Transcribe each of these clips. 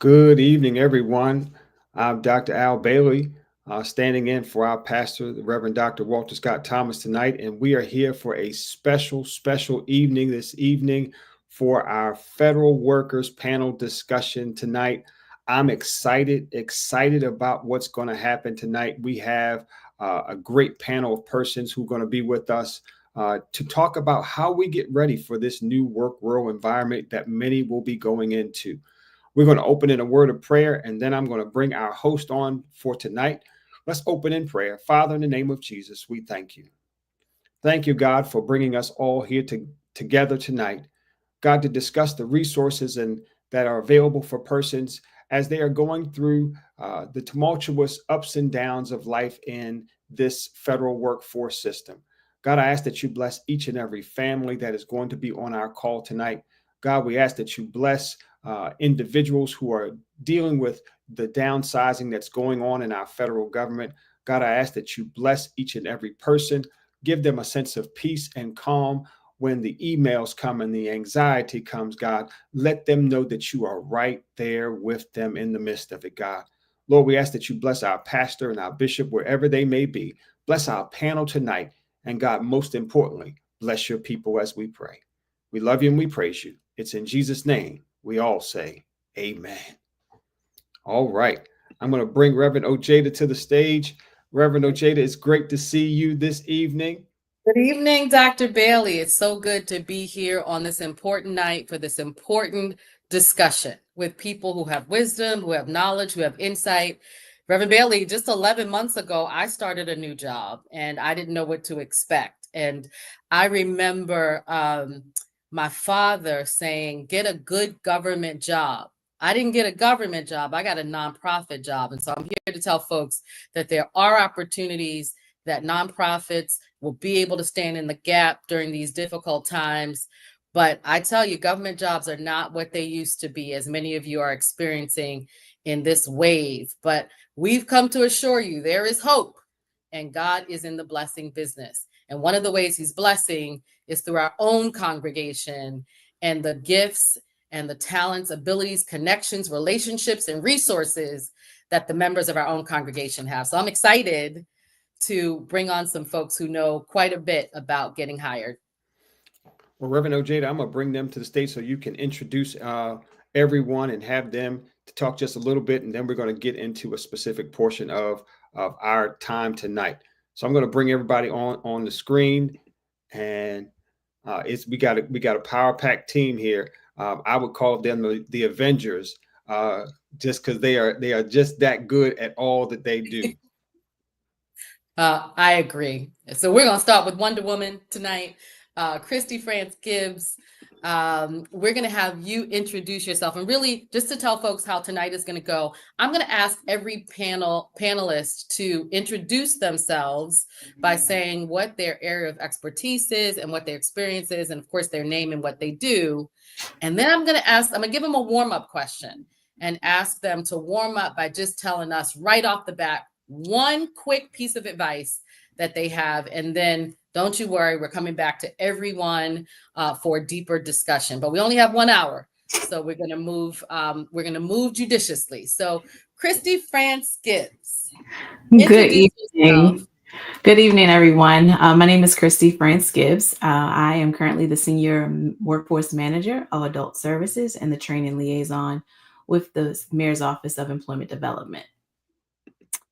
Good evening, everyone. I'm Dr. Al Bailey, standing in for our pastor, the Reverend Dr. Walter Scott Thomas, tonight. And we are here for a special evening this evening for our federal workers panel discussion tonight. I'm excited about what's going to happen tonight. We have a great panel of persons who are going to be with us to talk about how we get ready for this new work world environment that many will be going into. We're going to open in a word of prayer, and then I'm going to bring our host on for tonight. Let's open in prayer. Father, in the name of Jesus, we thank you. Thank you, God, for bringing us all here together tonight. God, to discuss the resources and that are available for persons as they are going through the tumultuous ups and downs of life in this federal workforce system. God, I ask that you bless each and every family that is going to be on our call tonight. God, we ask that you bless individuals who are dealing with the downsizing that's going on in our federal government. God, I ask that you bless each and every person, give them a sense of peace and calm when the emails come and the anxiety comes. God, let them know that you are right there with them in the midst of it, God. Lord, we ask that you bless our pastor and our bishop wherever they may be. Bless our panel tonight. And God, most importantly, bless your people as we pray. We love you and we praise you. It's in Jesus' name we all say amen. All right. I'm going to bring Reverend Ojeda to the stage. Reverend Ojeda, it's great to see you this evening. Good evening, Dr. Bailey. It's so good to be here on this important night for this important discussion with people who have wisdom, who have knowledge, who have insight. Reverend Bailey, just 11 months ago, I started a new job and I didn't know what to expect. And I remember my father saying, get a good government job. I didn't get a government job. I got a nonprofit job. And so I'm here to tell folks that there are opportunities that nonprofits will be able to stand in the gap during these difficult times. But I tell you, government jobs are not what they used to be, as many of you are experiencing in this wave. But we've come to assure you there is hope, and God is in the blessing business. And one of the ways he's blessing is through our own congregation and the gifts and the talents, abilities, connections, relationships, and resources that the members of our own congregation have. So I'm excited to bring on some folks who know quite a bit about getting hired. Well, Reverend Ojeda, I'm going to bring them to the stage so you can introduce everyone and have them to talk just a little bit, and then we're going to get into a specific portion of our time tonight. So I'm going to bring everybody on the screen, and we got a power pack team here. I would call them the Avengers, just because they are just that good at all that they do. I agree. So we're going to start with Wonder Woman tonight. Christy France Gibbs, we're going to have you introduce yourself. And really, just to tell folks how tonight is going to go, I'm going to ask every panelist to introduce themselves by saying what their area of expertise is and what their experience is, and of course, their name and what they do. And then I'm going to give them a warm-up question and ask them to warm up by just telling us right off the bat one quick piece of advice that they have. And then don't you worry, we're coming back to everyone for a deeper discussion. But we only have 1 hour, so we're going to move. Judiciously. So, Christy France Gibbs. Good evening. Good evening, everyone. My name is Christy France Gibbs. I am currently the Senior Workforce Manager of Adult Services and the Training Liaison with the Mayor's Office of Employment Development.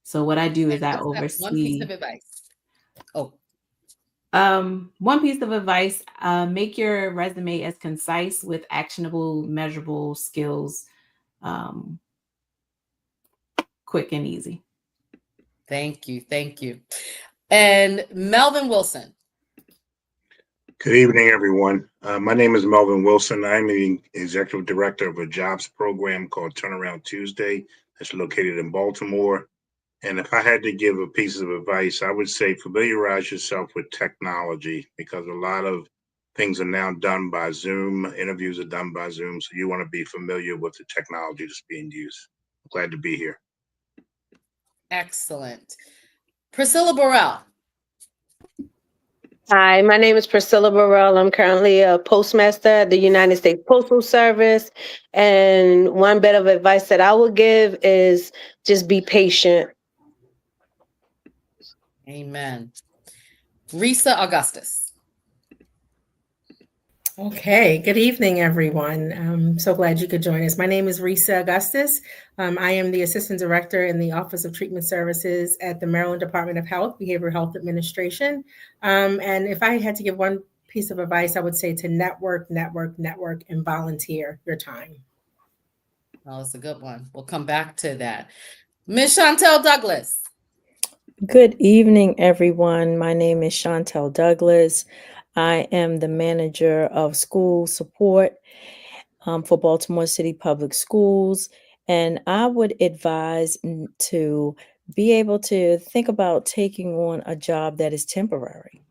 So what I do is I oversee... One piece of advice. One piece of advice, make your resume as concise with actionable, measurable skills, quick and easy. Thank you. And Melvin Wilson. Good evening, everyone. My name is Melvin Wilson. I'm the Executive Director of a jobs program called Turnaround Tuesday that's located in Baltimore. And if I had to give a piece of advice, I would say familiarize yourself with technology, because a lot of things are now done by Zoom. Interviews are done by Zoom. So you want to be familiar with the technology that's being used. I'm glad to be here. Excellent. Priscilla Burrell. Hi, my name is Priscilla Burrell. I'm currently a postmaster at the United States Postal Service. And one bit of advice that I would give is just be patient. Amen. Risa Augustus. Okay, good evening, everyone. I'm so glad you could join us. My name is Risa Augustus. I am the Assistant Director in the Office of Treatment Services at the Maryland Department of Health, Behavioral Health Administration. And if I had to give one piece of advice, I would say to network, and volunteer your time. Oh, that's a good one. We'll come back to that. Ms. Chantel Douglas. Good evening, everyone. My name is Chantel Douglas. I am the manager of school support for Baltimore City Public Schools. And I would advise to be able to think about taking on a job that is temporary.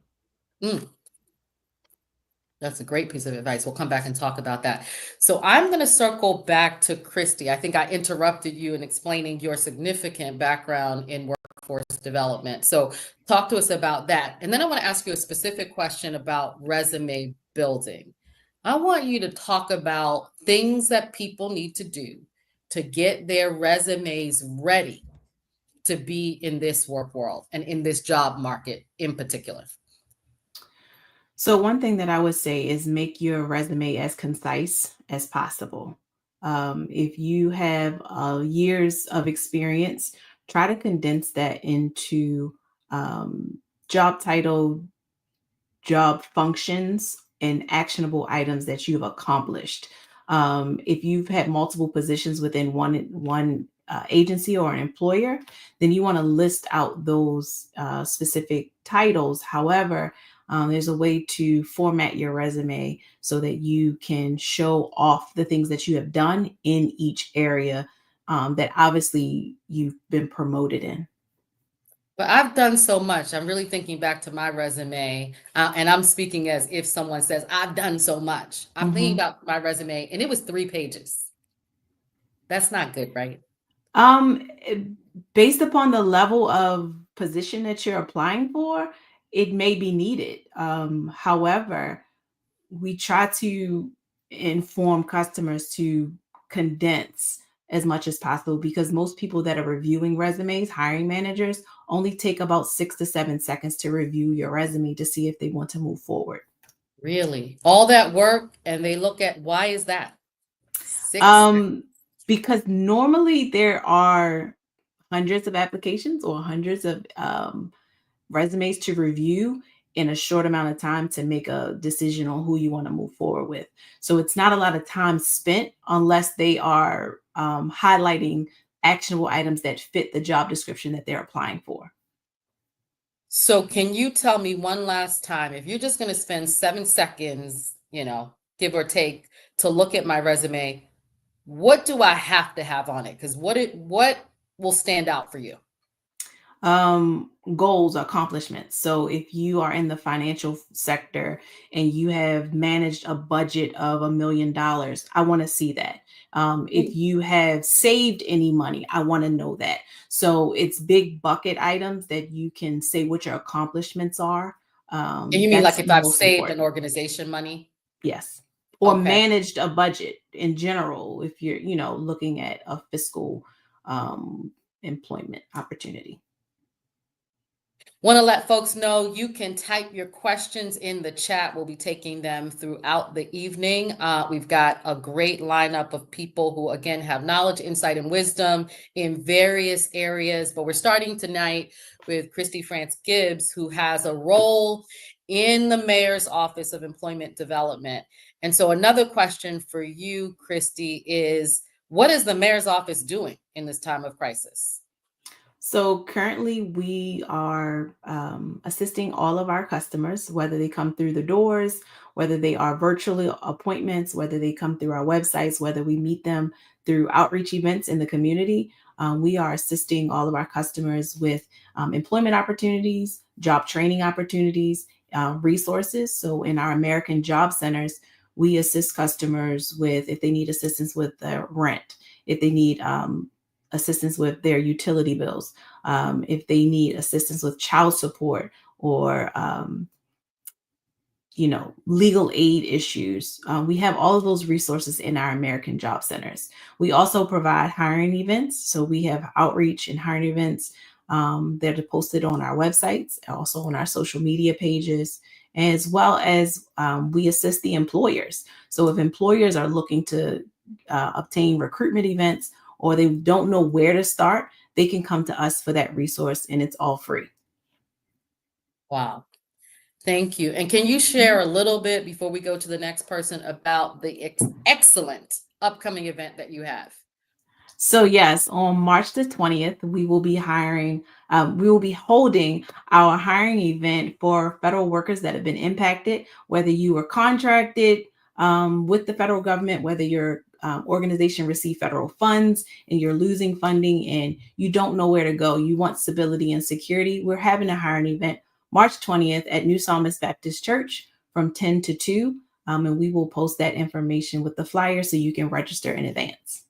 That's a great piece of advice. We'll come back and talk about that. So I'm going to circle back to Christy. I think I interrupted you in explaining your significant background in workforce development. So talk to us about that. And then I want to ask you a specific question about resume building. I want you to talk about things that people need to do to get their resumes ready to be in this work world and in this job market in particular. So one thing that I would say is make your resume as concise as possible. If you have years of experience, try to condense that into job title, job functions, and actionable items that you've accomplished. If you've had multiple positions within one agency or an employer, then you want to list out those specific titles. However, there's a way to format your resume so that you can show off the things that you have done in each area that obviously you've been promoted in. But I've done so much. I'm really thinking back to my resume, and I'm speaking as if someone says, I've done so much. I'm thinking about my resume, and it was 3 pages. That's not good, right? Based upon the level of position that you're applying for, it may be needed. However, we try to inform customers to condense as much as possible because most people that are reviewing resumes, hiring managers, only take about 6 to 7 seconds to review your resume to see if they want to move forward. Really? All that work, and they look at, why is that? 6 Because normally there are hundreds of applications or hundreds of resumes to review in a short amount of time to make a decision on who you want to move forward with. So it's not a lot of time spent unless they are highlighting actionable items that fit the job description that they're applying for. So can you tell me one last time, if you're just going to spend 7 seconds, give or take, to look at my resume, what do I have to have on it? Because what will stand out for you? Goals, accomplishments. So if you are in the financial sector and you have managed a budget of $1 million, I want to see that. If you have saved any money, I want to know that. So it's big bucket items that you can say what your accomplishments are. And you mean like if I've saved an organization money? Yes. Or Okay. managed a budget in general, if you're, looking at a fiscal employment opportunity. Want to let folks know you can type your questions in the chat. We'll be taking them throughout the evening. We've got a great lineup of people who, again, have knowledge, insight, and wisdom in various areas. But we're starting tonight with Christy France Gibbs, who has a role in the Mayor's Office of Employment Development. And so another question for you, Christy, is what is the Mayor's Office doing in this time of crisis? So currently we are assisting all of our customers, whether they come through the doors, whether they are virtual appointments, whether they come through our websites, whether we meet them through outreach events in the community. We are assisting all of our customers with employment opportunities, job training opportunities, resources. So in our American Job Centers, we assist customers with if they need assistance with their rent, if they need assistance with their utility bills, if they need assistance with child support or legal aid issues. We have all of those resources in our American Job Centers. We also provide hiring events. So we have outreach and hiring events that are posted on our websites, also on our social media pages, as well as we assist the employers. So if employers are looking to obtain recruitment events or they don't know where to start, they can come to us for that resource, and it's all free. Wow. Thank you. And can you share a little bit before we go to the next person about the excellent upcoming event that you have? So yes, on March the 20th, we will be holding our hiring event for federal workers that have been impacted, whether you were contracted with the federal government, whether your organization received federal funds and you're losing funding and you don't know where to go, you want stability and security. We're having a hiring event March 20th at New Psalmist Baptist Church from 10 to 2. And we will post that information with the flyer so you can register in advance.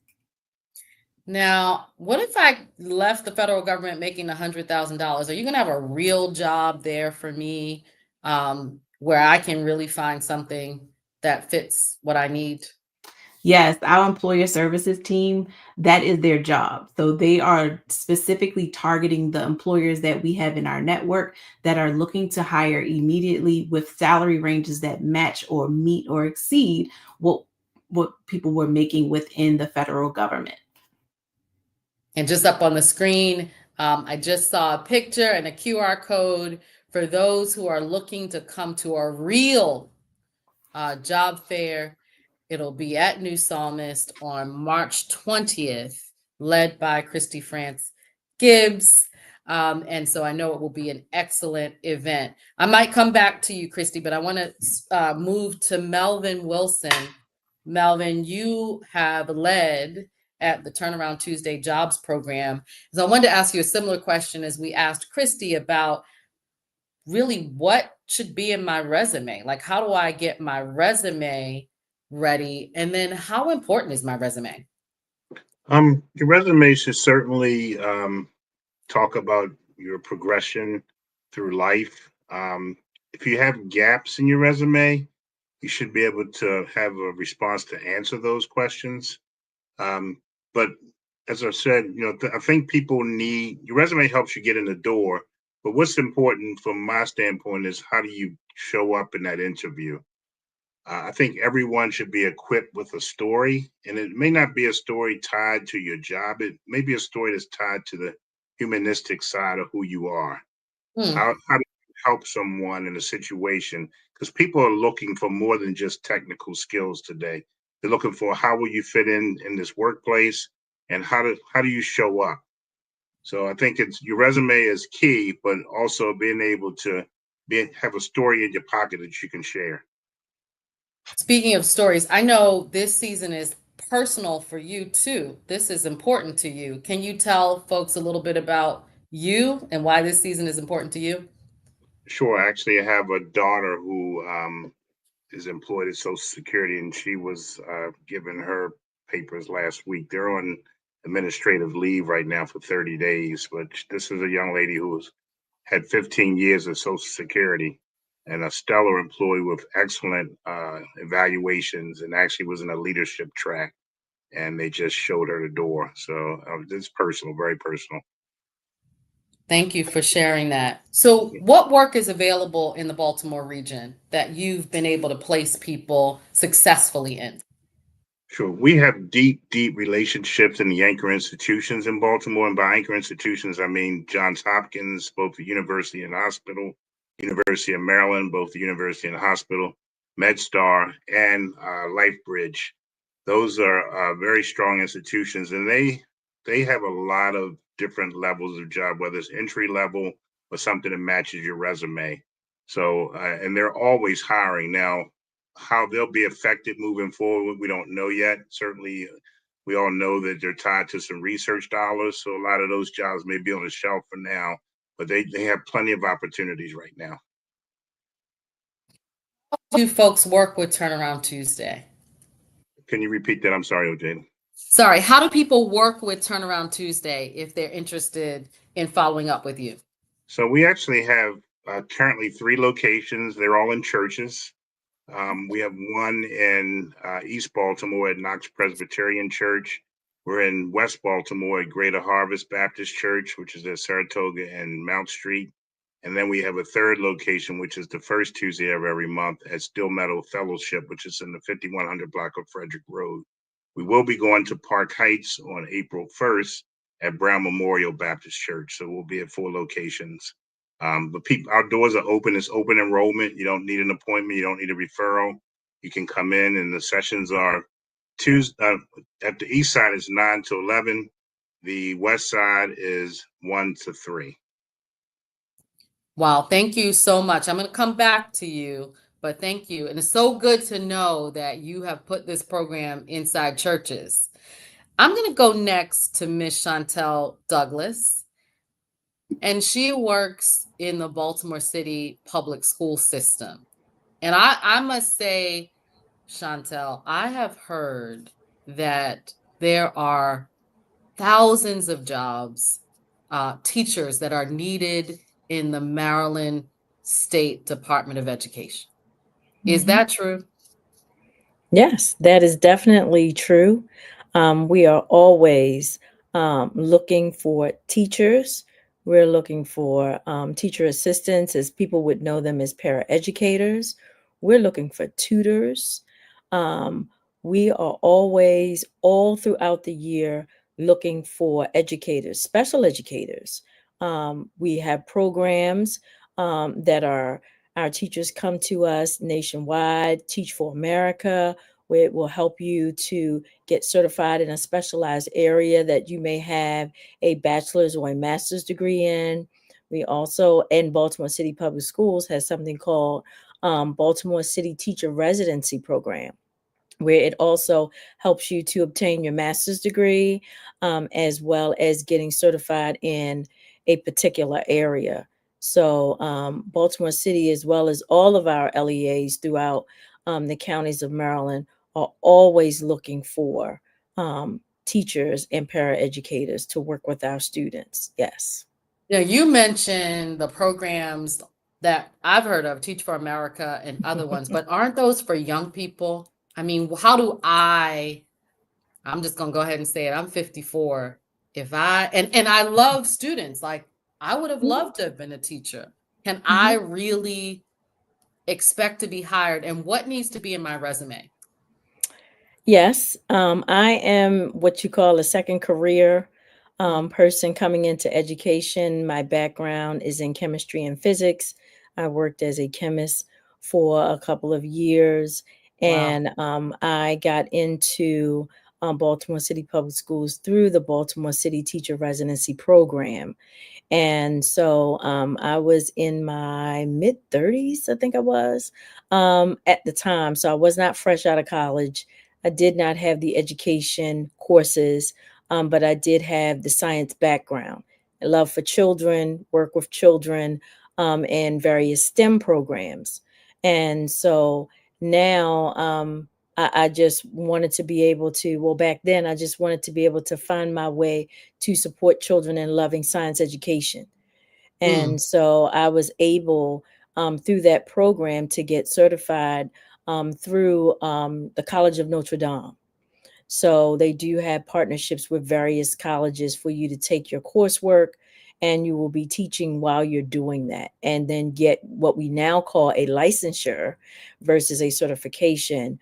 Now, what if I left the federal government making $100,000? Are you going to have a real job there for me where I can really find something that fits what I need? Yes, our employer services team, that is their job. So they are specifically targeting the employers that we have in our network that are looking to hire immediately with salary ranges that match or meet or exceed what people were making within the federal government. And just up on the screen, I just saw a picture and a QR code for those who are looking to come to a real job fair. It'll be at New Psalmist on March 20th, led by Christy France Gibbs. And so I know it will be an excellent event. I might come back to you, Christy, but I want to move to Melvin Wilson. Melvin, you have led at the Turnaround Tuesday Jobs Program. So I wanted to ask you a similar question as we asked Christy about really what should be in my resume. Like, how do I get my resume ready? And then how important is my resume? Your resume should certainly talk about your progression through life. If you have gaps in your resume, you should be able to have a response to answer those questions. But as I said, I think people need your resume helps you get in the door. But what's important from my standpoint is how do you show up in that interview? I think everyone should be equipped with a story, and it may not be a story tied to your job. It may be a story that's tied to the humanistic side of who you are. How do you help someone in a situation? Because people are looking for more than just technical skills today. They're looking for how will you fit in this workplace, and how do you show up? So I think it's your resume is key, but also being able to have a story in your pocket that you can share. Speaking of stories, I know this season is personal for you too. This is important to you. Can you tell folks a little bit about you and why this season is important to you? Sure. Actually, I have a daughter who is employed at Social Security, and she was given her papers last week. They're on administrative leave right now for 30 days, but this is a young lady who had 15 years of Social Security and a stellar employee with excellent evaluations, and actually was in a leadership track, and they just showed her the door. So it's personal, very personal. Thank you for sharing that. So what work is available in the Baltimore region that you've been able to place people successfully in? Sure. We have deep relationships in the anchor institutions in Baltimore. And by anchor institutions, I mean Johns Hopkins, both the university and hospital, University of Maryland, both the university and hospital, MedStar, and LifeBridge. Those are very strong institutions, and they have a lot of different levels of job, whether it's entry level or something that matches your resume. So, and they're always hiring. Now, how they'll be affected moving forward, we don't know yet. Certainly, we all know that they're tied to some research dollars. So a lot of those jobs may be on the shelf for now, but they have plenty of opportunities right now. Do folks work with Turnaround Tuesday? Can you repeat that? I'm sorry, OJ. Sorry, how do people work with Turnaround Tuesday if they're interested in following up with you? So we actually have currently 3 locations. They're all in churches. We have one in East Baltimore at Knox Presbyterian Church. We're in West Baltimore at Greater Harvest Baptist Church, which is at Saratoga and Mount Street. And then we have a third location, which is the first Tuesday of every month at Still Meadow Fellowship, which is in the 5100 block of Frederick Road. We will be going to Park Heights on April 1st at Brown Memorial Baptist Church. So we'll be at 4 locations. But our doors are open. It's open enrollment. You don't need an appointment. You don't need a referral. You can come in, and the sessions are Tuesday. At the east side is 9 to 11. The west side is 1 to 3. Wow, thank you so much. I'm going to come back to you, but thank you. And it's so good to know that you have put this program inside churches. I'm going to go next to Miss Chantel Douglas, and she works in the Baltimore City public school system. And I must say, Chantel, I have heard that there are thousands of jobs, teachers that are needed in the Maryland State Department of Education. Is that true? Yes, that is definitely true. We are always looking for teachers. We're looking for teacher assistants, as people would know them as paraeducators. We're looking for tutors. We are always, all throughout the year, looking for educators, special educators. We have programs that our teachers come to us nationwide, Teach for America, where it will help you to get certified in a specialized area that you may have a bachelor's or a master's degree in. We also, in Baltimore City Public Schools, has something called Baltimore City Teacher Residency Program, where it also helps you to obtain your master's degree, as well as getting certified in a particular area. So Baltimore City, as well as all of our LEAs throughout the counties of Maryland, are always looking for teachers and paraeducators to work with our students. Yes. Now, you mentioned the programs that I've heard of, Teach for America and other ones, but aren't those for young people? I mean, how do I'm just going to go ahead and say it. I'm 54. And I love students. Like, I would have loved to have been a teacher. Can I really expect to be hired? And what needs to be in my resume? Yes, I am what you call a second career person coming into education. My background is in chemistry and physics. I worked as a chemist for a couple of years, Wow. and I got into Baltimore City Public Schools through the Baltimore City Teacher Residency Program. And so I was in my mid 30s, I think I was at the time. So I was not fresh out of college. I did not have the education courses, but I did have the science background. I love for children, work with children, and various STEM programs. And so now I just wanted to be able to, well, back then, I just wanted to be able to find my way to support children in loving science education. And so I was able, through that program, to get certified through the College of Notre Dame. So they do have partnerships with various colleges for you to take your coursework, and you will be teaching while you're doing that, and then get what we now call a licensure versus a certification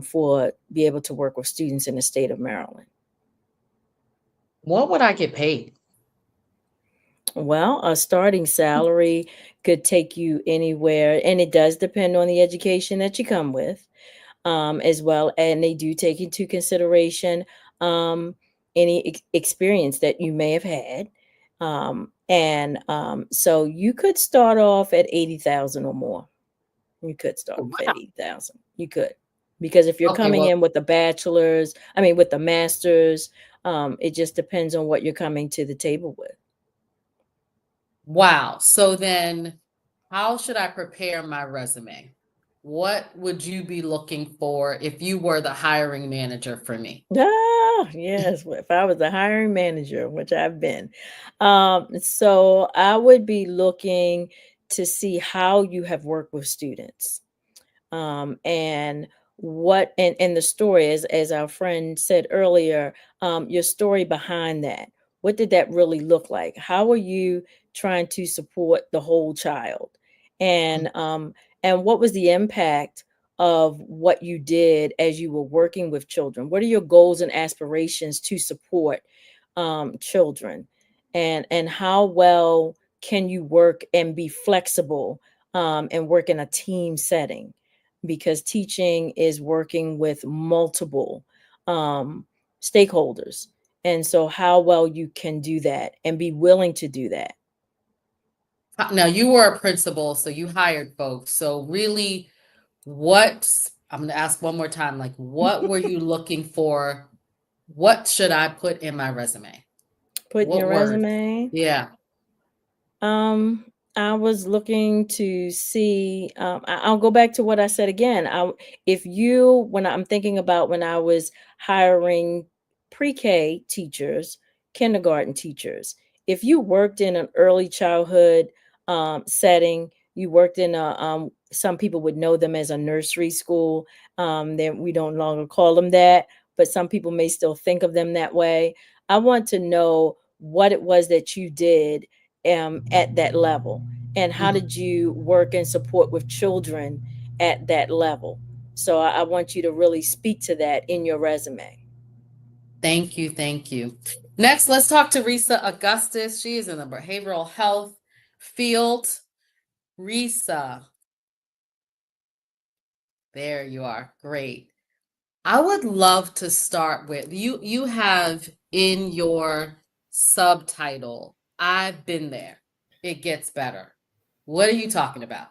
for be able to work with students in the state of Maryland. What would I get paid? Well, a starting salary could take you anywhere, and it does depend on the education that you come with, as well. And they do take into consideration any experience that you may have had. So you could start off at 80,000 or more. You could start off at 80,000. You could, because if you're coming in with the bachelor's, with the master's, it just depends on what you're coming to the table with. Wow. So then how should I prepare my resume? What would you be looking for if you were the hiring manager for me? Yes. If I was the hiring manager, which I've been. So I would be looking to see how you have worked with students, and what and the story, as our friend said earlier, your story behind that. What did that really look like? How are you trying to support the whole child? And what was the impact of what you did as you were working with children? What are your goals and aspirations to support children? And how well can you work and be flexible, and work in a team setting? Because teaching is working with multiple stakeholders. And so, how well you can do that and be willing to do that. Now, you were a principal, so you hired folks. So really, I'm going to ask one more time, like, what were you looking for? What should I put in my resume? Put in What your word? resume. Yeah. I was looking to see, I'll go back to what I said again. When I'm thinking about when I was hiring pre-K teachers, kindergarten teachers, if you worked in an early childhood setting, you worked in some people would know them as a nursery school. Then we don't longer call them that, but some people may still think of them that way. I want to know what it was that you did at that level, and how did you work and support with children at that level. So I want you to really speak to that in your resume. Thank you. Thank you. Next, let's talk to Risa Augustus. She is in the behavioral health field. Risa, there you are. Great. I would love to start with you have in your subtitle, I've been there. It gets better. What are you talking about?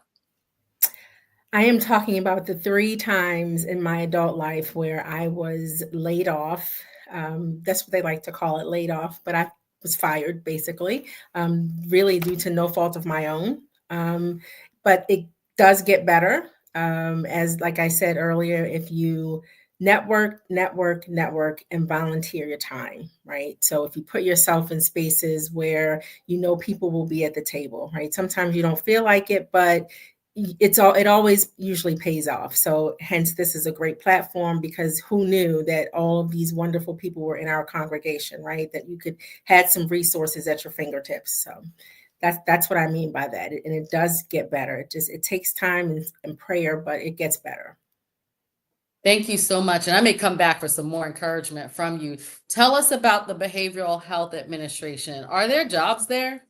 I am talking about the 3 times in my adult life where I was laid off. That's what they like to call it, laid off, but I was fired basically, really due to no fault of my own. But it does get better. As like I said earlier, if you network, and volunteer your time, right? So if you put yourself in spaces where you know people will be at the table, right? Sometimes you don't feel like it, but it always usually pays off. So hence this is a great platform, because who knew that all of these wonderful people were in our congregation, right? That you could had some resources at your fingertips. So that's what I mean by that. And it does get better. It takes time and prayer, but it gets better. Thank you so much. And I may come back for some more encouragement from you. Tell us about the Behavioral Health Administration. Are there jobs there?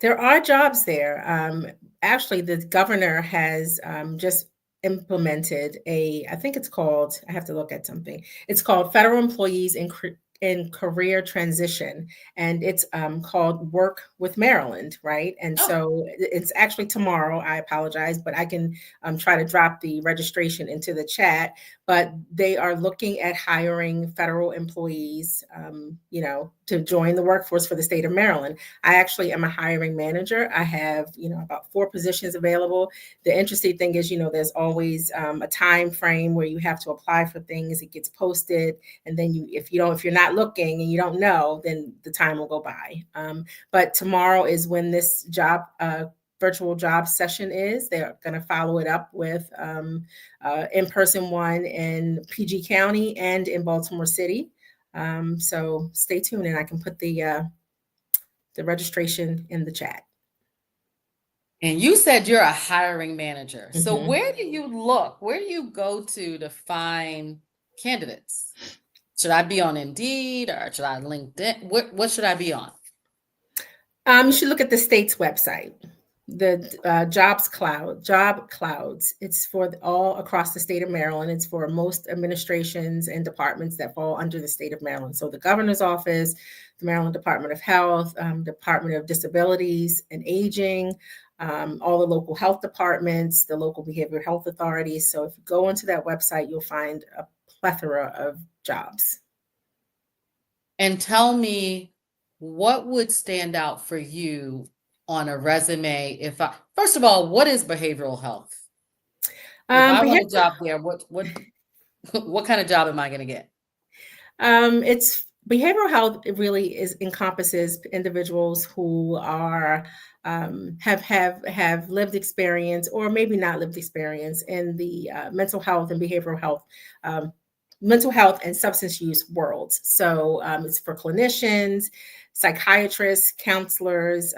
There are jobs there. Actually, the governor has just implemented I think it's called, I have to look at something. It's called Federal Employees in Career Transition, and it's called Work with Maryland, right? And so it's actually tomorrow. I apologize, but I can try to drop the registration into the chat. But they are looking at hiring federal employees, to join the workforce for the state of Maryland. I actually am a hiring manager. I have, about 4 positions available. The interesting thing is, there's always a time frame where you have to apply for things. It gets posted, and then if you're not looking and you don't know, then the time will go by. But tomorrow is when this virtual job session is. They're going to follow it up with in-person one in PG County and in Baltimore City. So stay tuned, and I can put the registration in the chat. And you said you're a hiring manager. Mm-hmm. So where do you look? Where do you go to find candidates? Should I be on Indeed, or should I LinkedIn? What should I be on? You should look at the state's website, the job clouds. It's for all across the state of Maryland. It's for most administrations and departments that fall under the state of Maryland. So the governor's office, the Maryland Department of Health, Department of Disabilities and Aging, all the local health departments, the local behavioral health authorities. So if you go onto that website, you'll find a plethora of jobs. And tell me, what would stand out for you on a resume? First of all, what is behavioral health? If I want a job there, what kind of job am I going to get? It's behavioral health really encompasses individuals who are have lived experience, or maybe not lived experience, in the mental health and behavioral health, mental health and substance use worlds. So it's for clinicians, psychiatrists, counselors,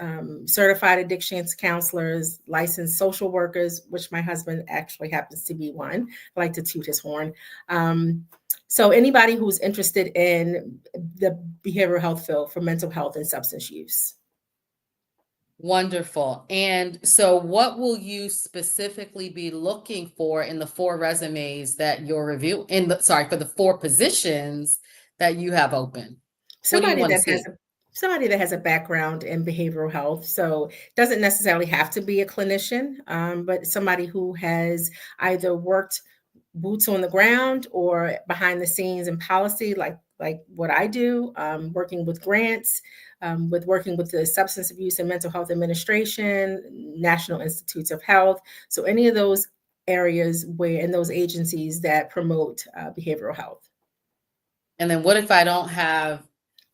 certified addictions counselors, licensed social workers, which my husband actually happens to be one. I like to toot his horn. So anybody who's interested in the behavioral health field for mental health and substance use. Wonderful. And so what will you specifically be looking for in the 4 resumes that you're reviewing, for the 4 positions that you have open? What do you want to see? Somebody that has a background in behavioral health. So doesn't necessarily have to be a clinician, but somebody who has either worked boots on the ground or behind the scenes in policy, like what I do, working with grants, working with the Substance Abuse and Mental Health Administration, National Institutes of Health. So any of those areas in those agencies that promote behavioral health. And then what if I don't have,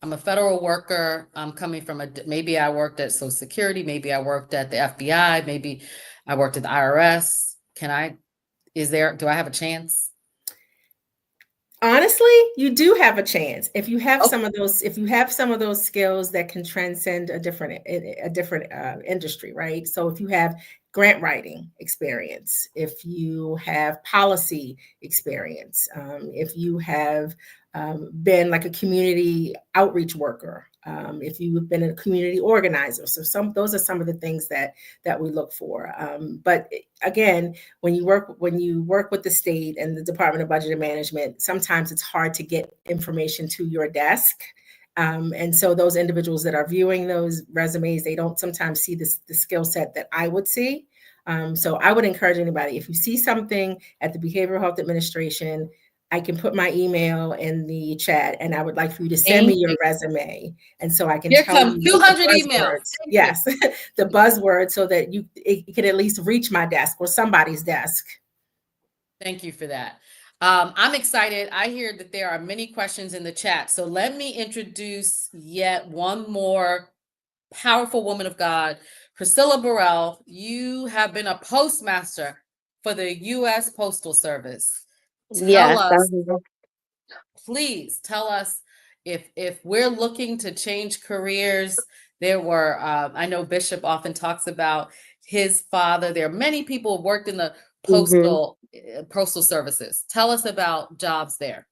I'm a federal worker, I'm coming from maybe I worked at Social Security, maybe I worked at the FBI, maybe I worked at the IRS. Do I have a chance? Honestly, you do have a chance if you have some of those skills that can transcend a different industry, right? So if you have grant writing experience, if you have policy experience, if you have been like a community outreach worker, if you've been a community organizer. So those are some of the things that we look for. But again, when you work with the state and the Department of Budget and Management, sometimes it's hard to get information to your desk. And so those individuals that are viewing those resumes, they don't sometimes see the skill set that I would see. So I would encourage anybody, if you see something at the Behavioral Health Administration, I can put my email in the chat, and I would like for you to send me your resume. And so I can tell you 200 emails. Yes, the buzzword, so that it can at least reach my desk or somebody's desk. Thank you for that. I'm excited. I hear that there are many questions in the chat. So let me introduce yet one more powerful woman of God, Priscilla Burrell. You have been a postmaster for the U.S. Postal Service. Please tell us if we're looking to change careers. I know Bishop often talks about his father. There are many people who worked in the postal services. Tell us about jobs there.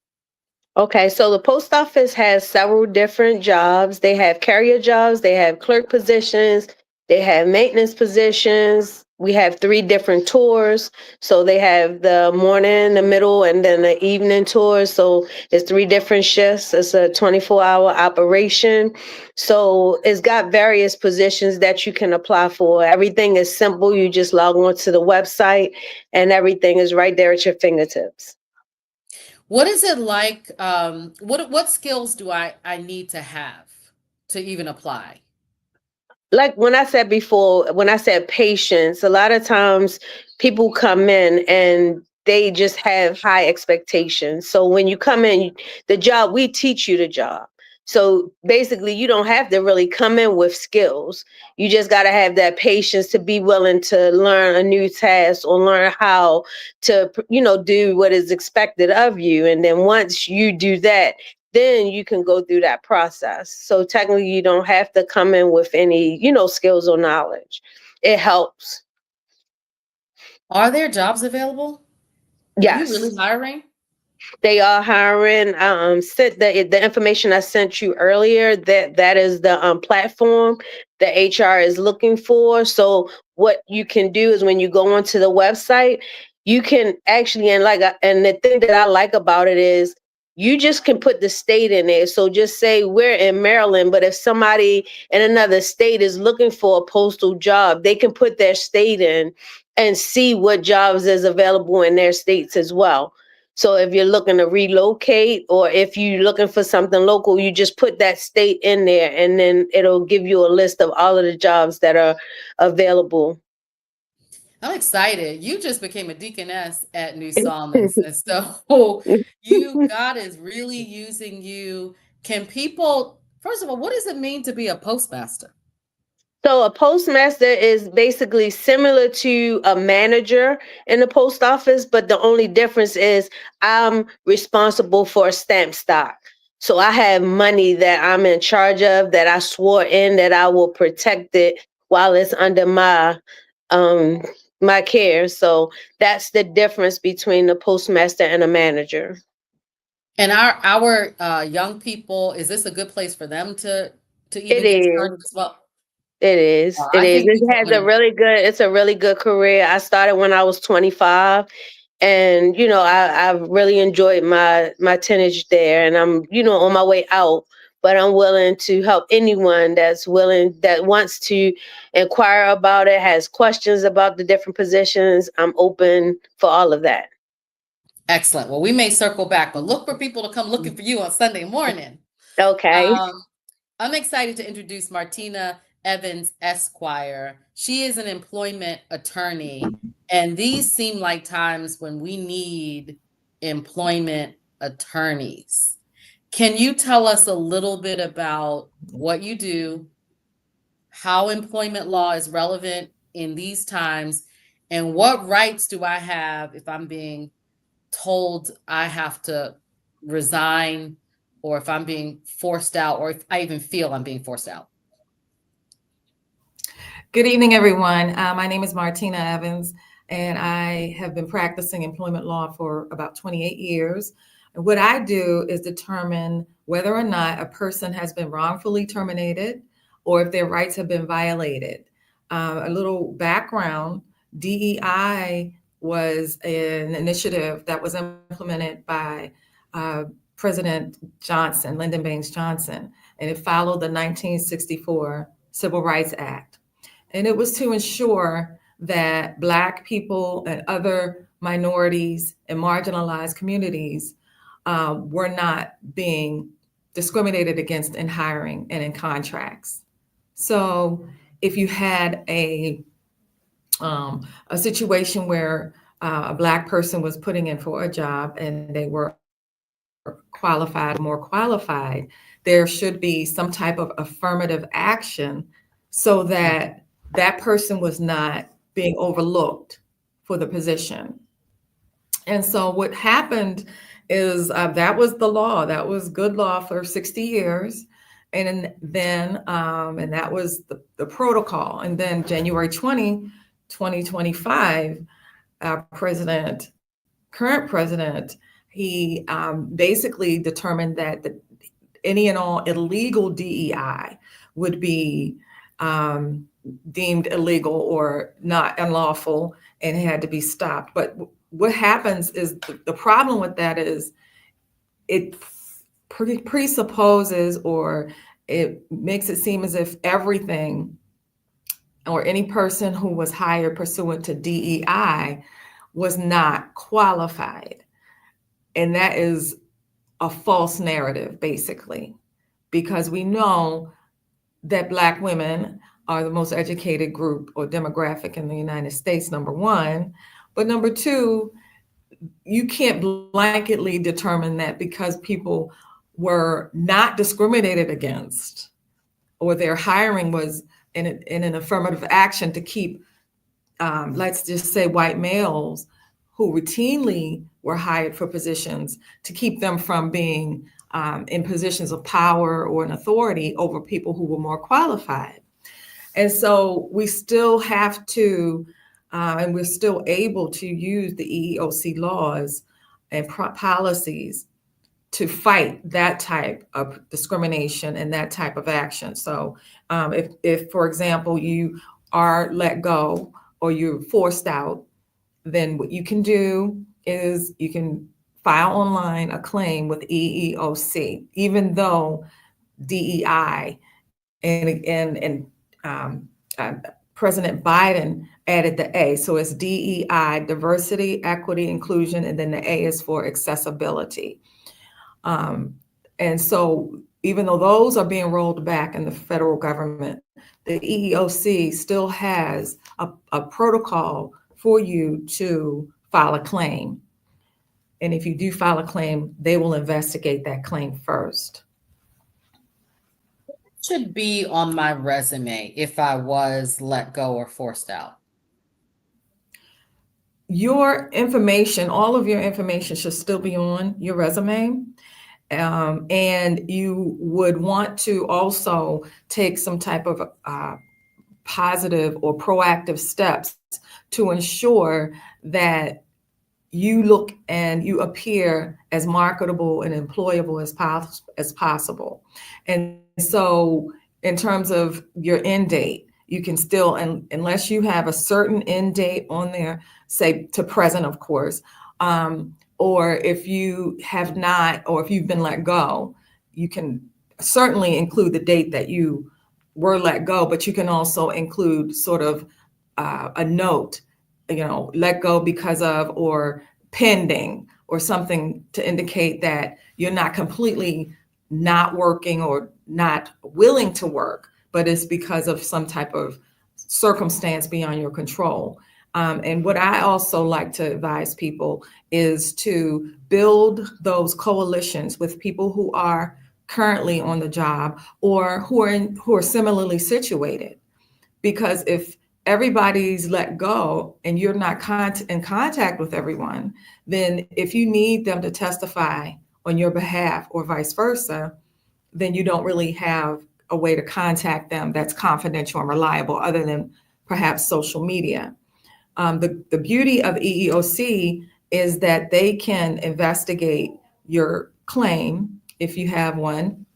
Okay, so the post office has several different jobs. They have carrier jobs, they have clerk positions, they have maintenance positions. We have 3 different tours. So they have the morning, the middle, and then the evening tours. So it's 3 different shifts. It's a 24-hour operation. So it's got various positions that you can apply for. Everything is simple. You just log on to the website and everything is right there at your fingertips. What is it like? What skills do I need to have to even apply? Like when I said before, when I said patience, a lot of times people come in and they just have high expectations. So when you come in, we teach you the job. So basically, you don't have to really come in with skills. You just got to have that patience to be willing to learn a new task or learn how to, do what is expected of you. And then once you do that, then you can go through that process. So technically, you don't have to come in with any, skills or knowledge. It helps. Are there jobs available? Yes. Are you really hiring? They are hiring. Sent the information I sent you earlier. That is the platform that HR is looking for. So what you can do is when you go onto the website, you can actually and the thing that I like about it is you just can put the state in there. So just say we're in Maryland, but if somebody in another state is looking for a postal job, they can put their state in and see what jobs is available in their states as well. So if you're looking to relocate or if you're looking for something local, you just put that state in there and then it'll give you a list of all of the jobs that are available. I'm excited. You just became a deaconess at New Psalmist. And so God is really using you Can people, first of all, what does it mean to be a postmaster? So a postmaster is basically similar to a manager in the post office, but the only difference is I'm responsible for stamp stock. So I have money that I'm in charge of, that I swore in that I will protect it while it's under um my care. So that's the difference between the postmaster and a manager. And our young people, is this a good place for them to It even get is. started as well? It is. It I is. think It people are has a gonna. really good, it's a really good career. I started when I was 25, and I've really enjoyed my tenage there, and I'm on my way out, but I'm willing to help anyone that wants to inquire about it, has questions about the different positions. I'm open for all of that. Excellent. Well, we may circle back, but look for people to come looking for you on Sunday morning. Okay. I'm excited to introduce Martina Evans Esquire. She is an employment attorney, and these seem like times when we need employment attorneys. Can you tell us a little bit about what you do, how employment law is relevant in these times, and what rights do I have if I'm being told I have to resign, or if I'm being forced out, or if I even feel I'm being forced out? Good evening, everyone. My name is Martina Evans, and I have been practicing employment law for about 28 years. And what I do is determine whether or not a person has been wrongfully terminated or if their rights have been violated. A little background, DEI was an initiative that was implemented by President Johnson, Lyndon Baines Johnson, and it followed the 1964 Civil Rights Act. And it was to ensure that Black people and other minorities and marginalized communities were not being discriminated against in hiring and in contracts. So if you had a situation where a Black person was putting in for a job and they were qualified, more qualified, there should be some type of affirmative action so that that person was not being overlooked for the position. And so what happened is that was the law. That was good law for 60 years. And then, and that was the protocol. And then January 2025, our current president, he basically determined that any and all illegal DEI would be deemed illegal or not unlawful and had to be stopped. But what happens is the problem with that is it presupposes, or it makes it seem as if everything or any person who was hired pursuant to DEI was not qualified. And that is a false narrative, basically, because we know that Black women are the most educated group or demographic in the United States, number one. But number two, you can't blanketly determine that because people were not discriminated against or their hiring was in an affirmative action to keep, let's just say, white males who routinely were hired for positions, to keep them from being in positions of power or an authority over people who were more qualified. And so we still have to, and we're still able to use the EEOC laws and policies to fight that type of discrimination and that type of action. So if, for example, you are let go or you're forced out, then what you can do is you can file online a claim with EEOC, even though DEI and President Biden added the A. So it's DEI, diversity, equity, inclusion, and then the A is for accessibility. And so even though those are being rolled back in the federal government, the EEOC still has a protocol for you to file a claim. And if you do file a claim, they will investigate that claim first. should be on my resume if I was let go or forced out? Your information, all of your information should still be on your resume. And you would want to also take some type of positive or proactive steps to ensure that you look and you appear as marketable and employable as possible. And so in terms of your end date, you can still, unless you have a certain end date on there, say to present, of course, or if you have not, or if you've been let go, you can certainly include the date that you were let go, but you can also include sort of a note, let go because of, or pending, or something to indicate that you're not completely not working or not willing to work, but it's because of some type of circumstance beyond your control. And what I also like to advise people is to build those coalitions with people who are currently on the job or who are similarly situated. Because if everybody's let go and you're not in contact with everyone, then if you need them to testify on your behalf or vice versa, then you don't really have a way to contact them that's confidential and reliable other than perhaps social media. The beauty of EEOC is that they can investigate your claim if you have one,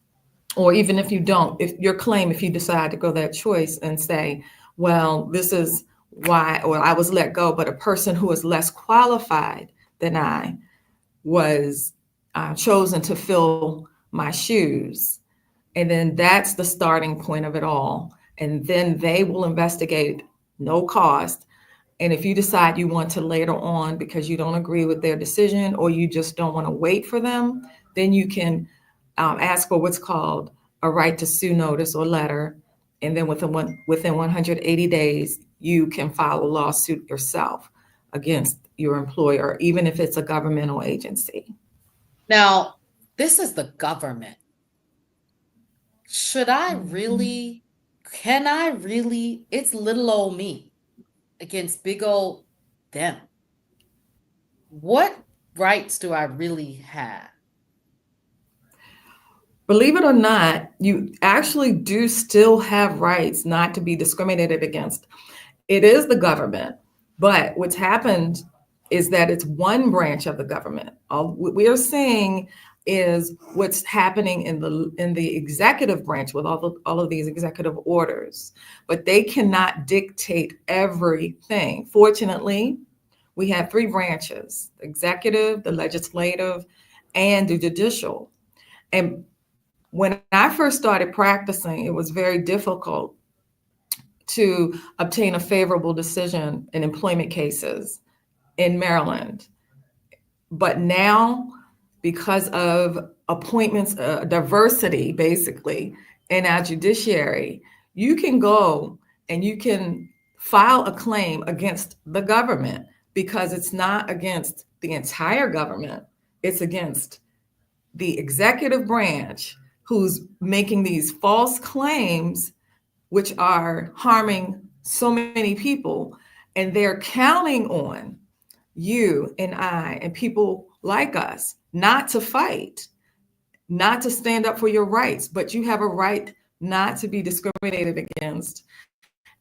or even if you don't, if your claim, if you decide to go that choice and say, well, this is why, or I was let go, but a person who is less qualified than I was chosen to fill my shoes. And then that's the starting point of it all. And then they will investigate, no cost. And if you decide you want to later on, because you don't agree with their decision or you just don't want to wait for them, then you can ask for what's called a right to sue notice or letter. And then within 180 days, you can file a lawsuit yourself against your employer, even if it's a governmental agency. Now, this is the government. Should I really, can I really, it's little old me against big old them. What rights do I really have? Believe it or not, you actually do still have rights not to be discriminated against. It is the government, but what's happened is that it's one branch of the government. All we are seeing is what's happening in the executive branch with all of these executive orders, but they cannot dictate everything. Fortunately, we have three branches: the executive, the legislative, and the judicial. And when I first started practicing, it was very difficult to obtain a favorable decision in employment cases in Maryland. But now, because of appointments, diversity, basically, in our judiciary, you can go and you can file a claim against the government because it's not against the entire government, it's against the executive branch who's making these false claims, which are harming so many people. And they're counting on you and I and people like us not to fight, not to stand up for your rights, but you have a right not to be discriminated against.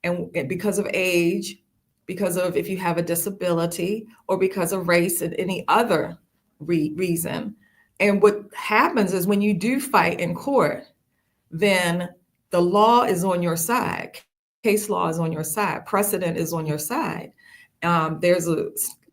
And because of age, because of if you have a disability, or because of race and any other reason. And what happens is when you do fight in court, then the law is on your side. Case law is on your side. Precedent is on your side. There's a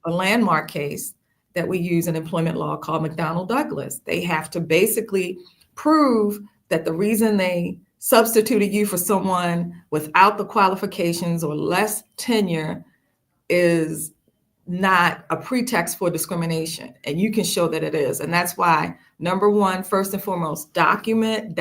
landmark case that we use in employment law called McDonnell Douglas. They have to basically prove that the reason they substituted you for someone without the qualifications or less tenure is not a pretext for discrimination. And you can show that it is. And that's why, number one, first and foremost, document.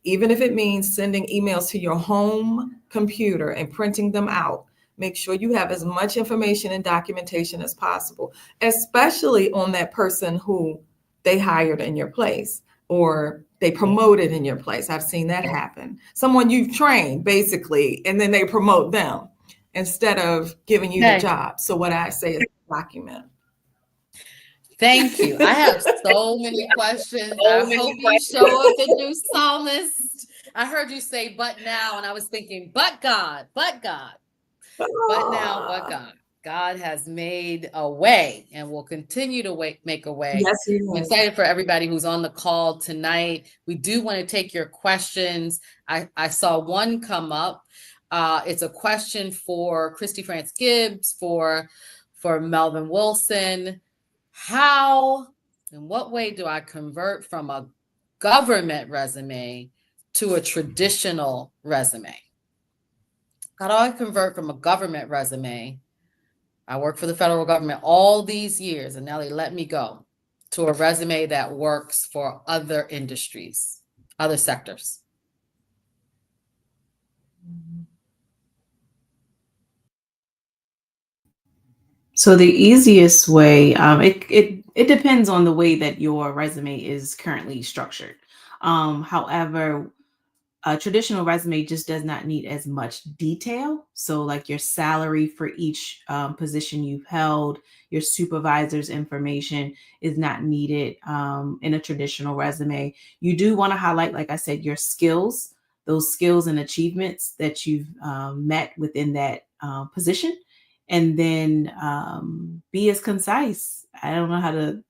Even if it means sending emails to your home computer and printing them out, make sure you have as much information and documentation as possible, especially on that person who they hired in your place or They promote it in your place. I've seen that happen. Someone you've trained, basically, and then they promote them instead of giving you the job. So what I say is document. Thank you. I have so many questions. I hope you show up and do Psalmist. I heard you say but now, and I was thinking, but God, but God. But now, but God. God has made a way and will continue to make a way. Yes, he I'm is. excited for everybody who's on the call tonight. We do want to take your questions. I saw one come up. It's a question for Christy France Gibbs, for Melvin Wilson. How, in what way do I convert from a government resume to a traditional resume? How do I convert from a government resume? I worked for the federal government all these years, and now they let me go, to a resume that works for other industries, other sectors. So the easiest way, it depends on the way that your resume is currently structured. However, a traditional resume just does not need as much detail. So like your salary for each position you've held, your supervisor's information is not needed in a traditional resume. You do want to highlight, like I said, your skills, those skills and achievements that you've met within that position. And then be as concise. I don't know how to,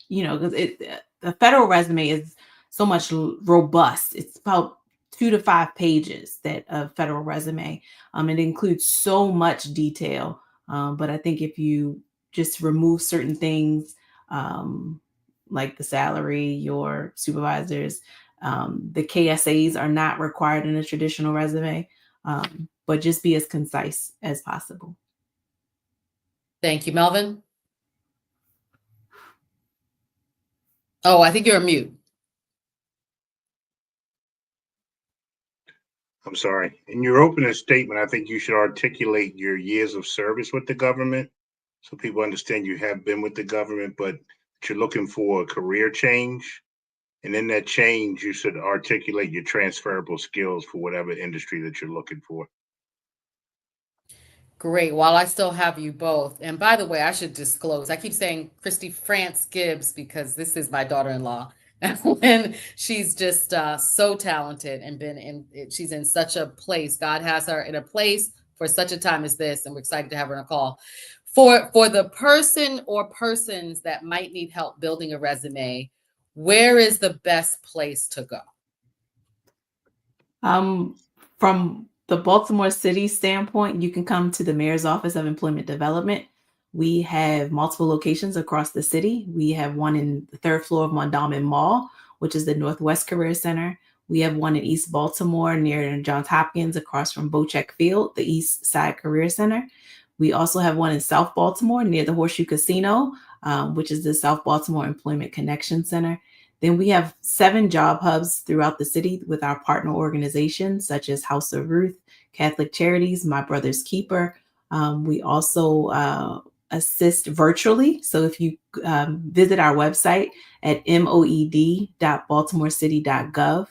because the federal resume is so much robust. It's about 2 to 5 pages, that federal resume. It includes so much detail. But I think if you just remove certain things, like the salary, your supervisors, the KSAs are not required in a traditional resume, but just be as concise as possible. Thank you, Melvin. Oh, I think you're on mute. I'm sorry. In your opening statement, I think you should articulate your years of service with the government so people understand you have been with the government, but you're looking for a career change. And in that change, you should articulate your transferable skills for whatever industry that you're looking for. Great. While I still have you both, and by the way, I should disclose, I keep saying Christy France Gibbs because this is my daughter-in-law. And she's just so talented and she's in such a place. God has her in a place for such a time as this, and we're excited to have her on a call. For the person or persons that might need help building a resume, where is the best place to go? From the Baltimore City standpoint, you can come to the Mayor's Office of Employment Development. We have multiple locations across the city. We have one in the 3rd floor of Mondawmin Mall, which is the Northwest Career Center. We have one in East Baltimore near Johns Hopkins across from Bochek Field, the East Side Career Center. We also have one in South Baltimore near the Horseshoe Casino, which is the South Baltimore Employment Connection Center. Then we have 7 job hubs throughout the city with our partner organizations such as House of Ruth, Catholic Charities, My Brother's Keeper. We also assist virtually. So if you visit our website at moed.baltimorecity.gov,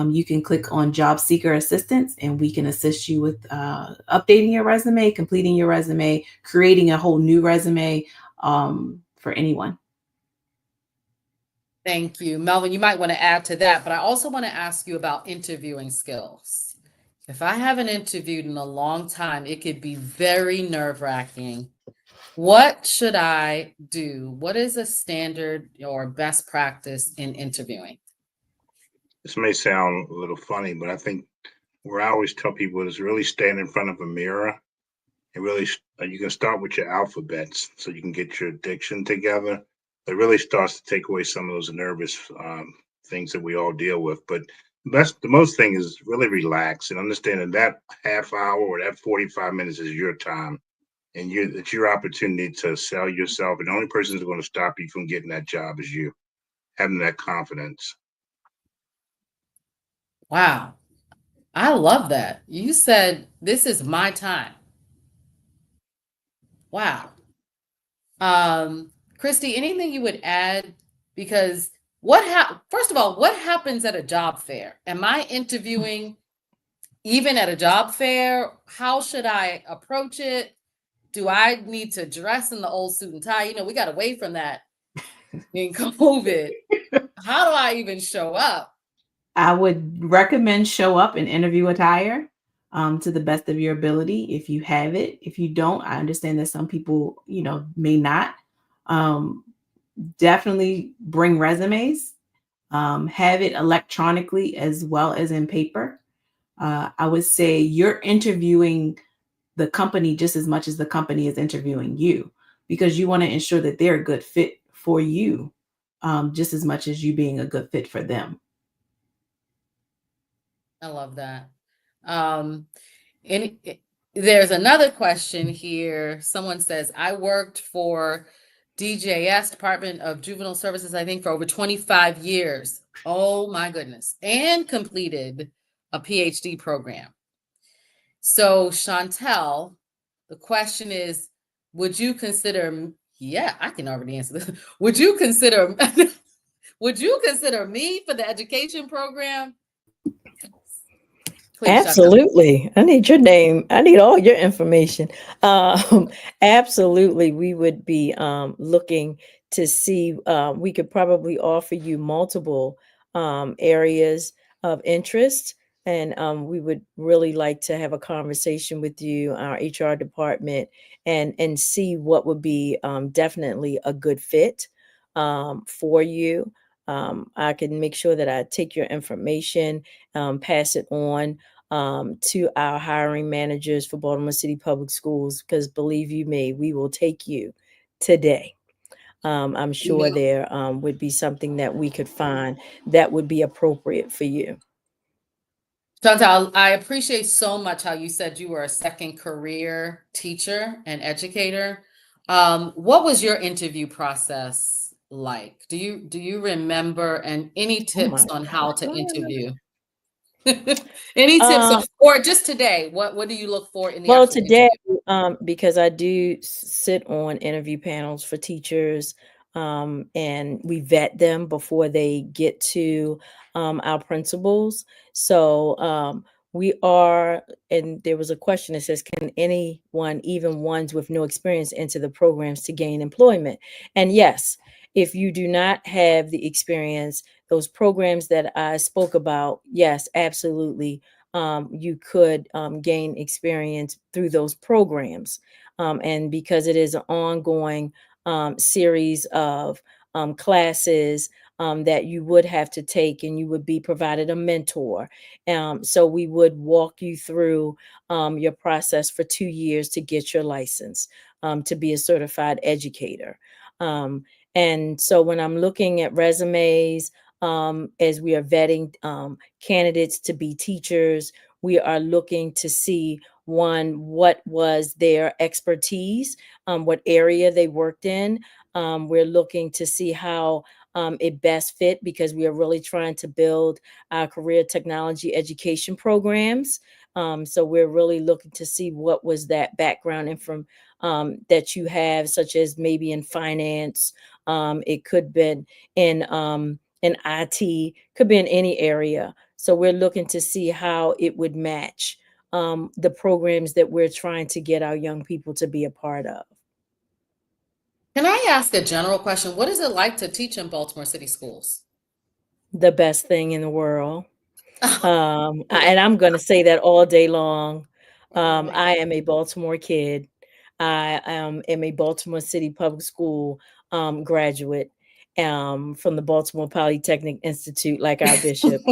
you can click on Job Seeker Assistance, and we can assist you with updating your resume, completing your resume, creating a whole new resume for anyone. Thank you. Melvin, you might want to add to that, but I also want to ask you about interviewing skills. If I haven't interviewed in a long time, it could be very nerve-wracking. What should I do? What is a standard or best practice in interviewing? This may sound a little funny, but I think where I always tell people is really stand in front of a mirror and really, you can start with your alphabets so you can get your diction together. It really starts to take away some of those nervous things that we all deal with. But the most thing is really relax and understanding that half hour or that 45 minutes is your time. And it's your opportunity to sell yourself. And the only person who's going to stop you from getting that job is you, having that confidence. Wow. I love that. You said, this is my time. Wow. Christy, anything you would add? Because First of all, what happens at a job fair? Am I interviewing even at a job fair? How should I approach it? Do I need to dress in the old suit and tie? We got away from that in COVID. How do I even show up? I would recommend show up in interview attire to the best of your ability if you have it. If you don't, I understand that some people, may not. Definitely bring resumes. Have it electronically as well as in paper. I would say you're interviewing the company just as much as the company is interviewing you, because you want to ensure that they're a good fit for you, just as much as you being a good fit for them. I love that. There's another question here. Someone says, I worked for DJS, Department of Juvenile Services, I think, for over 25 years. Oh my goodness. And completed a PhD program. So Chantel, the question is, would you consider, I can already answer this. Would you consider me for the education program? Please, Absolutely. I need your name. I need all your information. Absolutely. We would be looking to see, we could probably offer you multiple areas of interest. And we would really like to have a conversation with you, our HR department, and see what would be definitely a good fit for you. I can make sure that I take your information, pass it on to our hiring managers for Baltimore City Public Schools, because believe you me, we will take you today. I'm sure there would be something that we could find that would be appropriate for you. Chantal, I appreciate so much how you said you were a second career teacher and educator. What was your interview process like? Do you remember, and any tips on how to interview? Any tips, or just today? What do you look for in the well actual today interview? because I do sit on interview panels for teachers, and we vet them before they get to our principals. So we are, and there was a question that says, can anyone, even ones with no experience, enter the programs to gain employment? And yes, if you do not have the experience, those programs that I spoke about, yes, absolutely, you could gain experience through those programs. And because it is an ongoing series of classes that you would have to take, and you would be provided a mentor. So we would walk you through your process for 2 years to get your license to be a certified educator. And so when I'm looking at resumes, as we are vetting candidates to be teachers, we are looking to see, one, what was their expertise, what area they worked in. We're looking to see how it best fit, because we are really trying to build our career technology education programs. So we're really looking to see what was that background and from that you have, such as maybe in finance. It could be in IT, could be in any area. So we're looking to see how it would match the programs that we're trying to get our young people to be a part of. Can I ask a general question? What is it like to teach in Baltimore City schools? The best thing in the world. And I'm going to say that all day long. I am a Baltimore kid. I am a Baltimore City Public School graduate from the Baltimore Polytechnic Institute, like our bishop.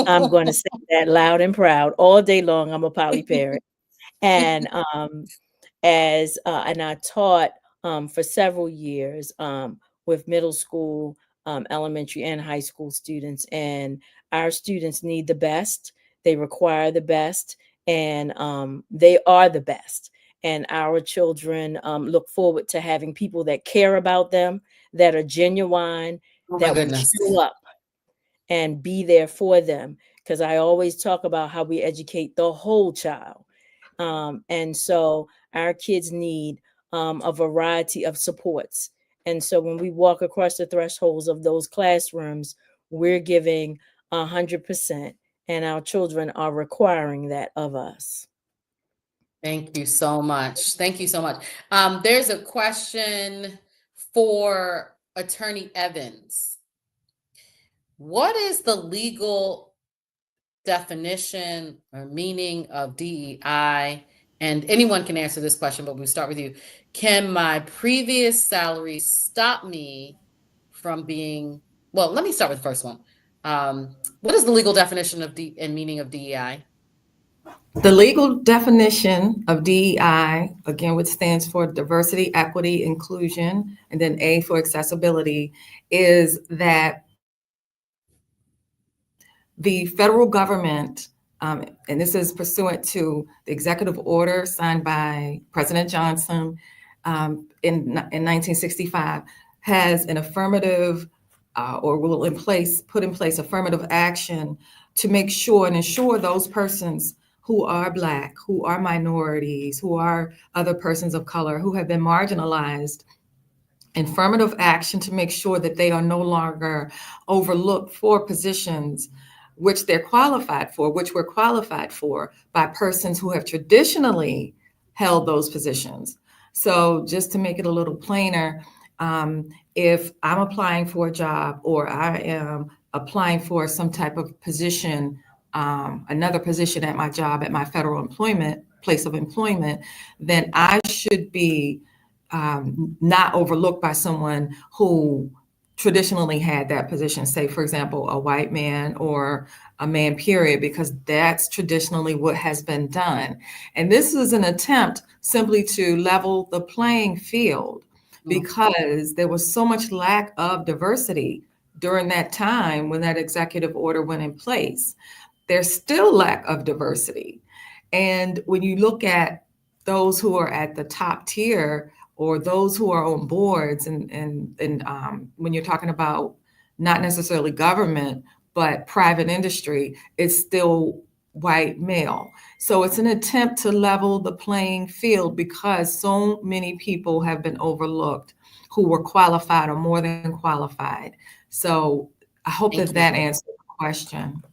I'm going to say that loud and proud all day long. I'm a poly parent. And and I taught for several years with middle school, elementary, and high school students. And our students need the best. They require the best, and they are the best. And our children look forward to having people that care about them, that are genuine, that will show up and be there for them. Because I always talk about how we educate the whole child. And so our kids need a variety of supports. And so when we walk across the thresholds of those classrooms, we're giving 100%, and our children are requiring that of us. Thank you so much. Thank you so much. There's a question for Attorney Evans. What is the legal definition or meaning of DEI? And anyone can answer this question, but we'll start with you. Can my previous salary stop me from being, well, let me start with the first one. What is the legal definition of and meaning of DEI? The legal definition of DEI, again, which stands for diversity, equity, inclusion, and then A for accessibility, is that the federal government, and this is pursuant to the executive order signed by President Johnson in 1965, has an affirmative or will put in place affirmative action to make sure and ensure those persons who are Black, who are minorities, who are other persons of color, who have been marginalized, affirmative action to make sure that they are no longer overlooked for positions which they're qualified for, which were qualified for by persons who have traditionally held those positions. So just to make it a little plainer, if I'm applying for a job or I am applying for some type of position, another position at my job, at my federal place of employment, then I should be not overlooked by someone who traditionally had that position, say, for example, a white man or a man, period, because that's traditionally what has been done. And this is an attempt simply to level the playing field because there was so much lack of diversity during that time when that executive order went in place. There's still lack of diversity. And when you look at those who are at the top tier or those who are on boards, and when you're talking about not necessarily government, but private industry, it's still white male. So it's an attempt to level the playing field because so many people have been overlooked who were qualified or more than qualified. So I hope that answers the question.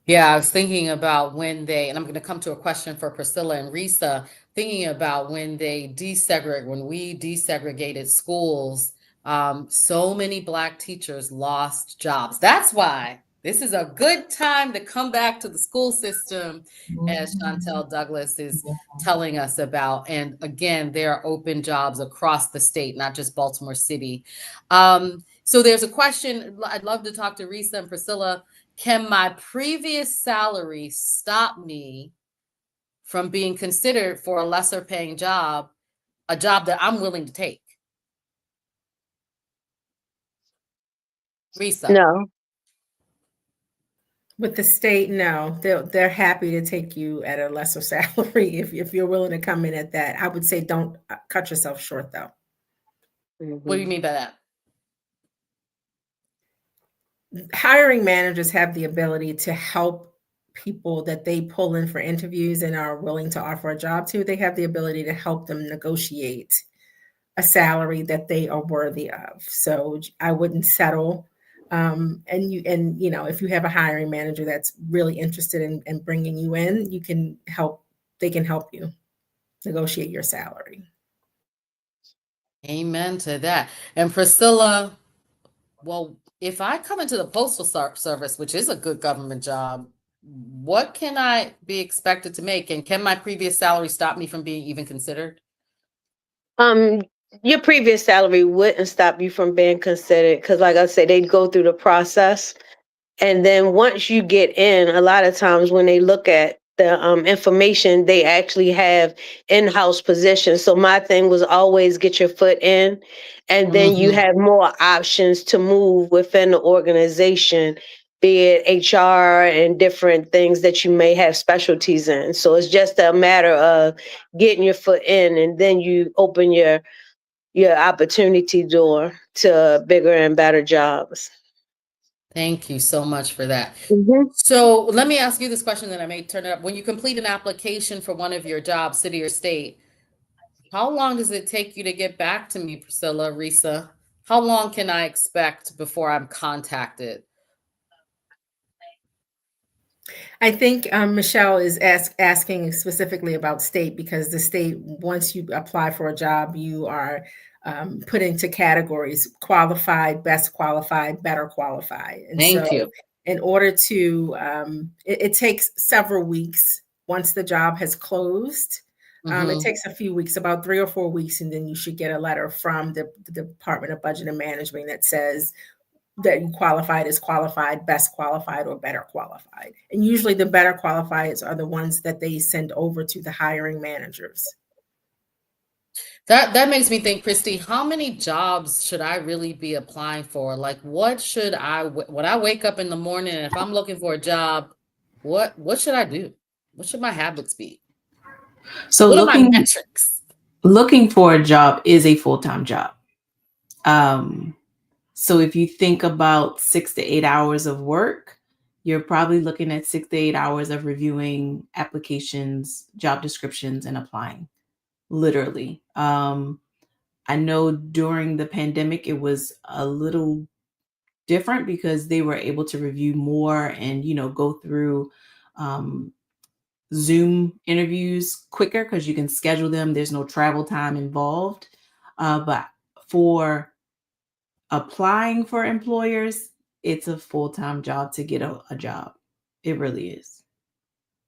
Yeah, I was thinking about when and I'm going to come to a question for Priscilla and Risa, thinking about when we desegregated schools, so many Black teachers lost jobs. That's why this is a good time to come back to the school system, as Chantel Douglas is telling us about. And again, there are open jobs across the state, not just Baltimore City. So there's a question. I'd love to talk to Risa and Priscilla. Can my previous salary stop me from being considered for a lesser paying job, a job that I'm willing to take? Risa? No. With the state, no. They're happy to take you at a lesser salary if you're willing to come in at that. I would say don't cut yourself short, though. What do you mean by that? Hiring managers have the ability to help people that they pull in for interviews and are willing to offer a job to. They have the ability to help them negotiate a salary that they are worthy of. So I wouldn't settle. And if you have a hiring manager that's really interested in bringing you in, they can help you negotiate your salary. Amen to that. And Priscilla, well, if I come into the Postal Service, which is a good government job, what can I be expected to make? And can my previous salary stop me from being even considered? Your previous salary wouldn't stop you from being considered because, like I said, they'd go through the process. And then once you get in, a lot of times when they look at the information, they actually have in-house positions. So my thing was always get your foot in, and then you have more options to move within the organization, be it HR and different things that you may have specialties in. So it's just a matter of getting your foot in, and then you open your opportunity door to bigger and better jobs. Thank you so much for that. So let me ask you this question that I may turn it up. When you complete an application for one of your jobs, city or state, How long does it take you to get back to me, Priscilla, Risa? How long can I expect before I'm contacted? I think Michelle is asking specifically about state, because the state, once you apply for a job, you are put into categories: qualified, best qualified, better qualified. And Thank so you. in order to, it takes several weeks once the job has closed. It takes a few weeks, about 3 or 4 weeks, and then you should get a letter from the Department of Budget and Management that says that you qualified as qualified, best qualified, or better qualified. And usually the better qualifieds are the ones that they send over to the hiring managers. That makes me think, Christy, how many jobs should I really be applying for? Like, what should when I wake up in the morning, and if I'm looking for a job, what should I do? What should my habits be? So what are my metrics? Looking for a job is a full-time job. So if you think about 6 to 8 hours of work, you're probably looking at 6 to 8 hours of reviewing applications, job descriptions, and applying, literally. I know during the pandemic, it was a little different because they were able to review more and, go through Zoom interviews quicker because you can schedule them. There's no travel time involved. But for applying for employers, it's a full-time job to get a job. It really is.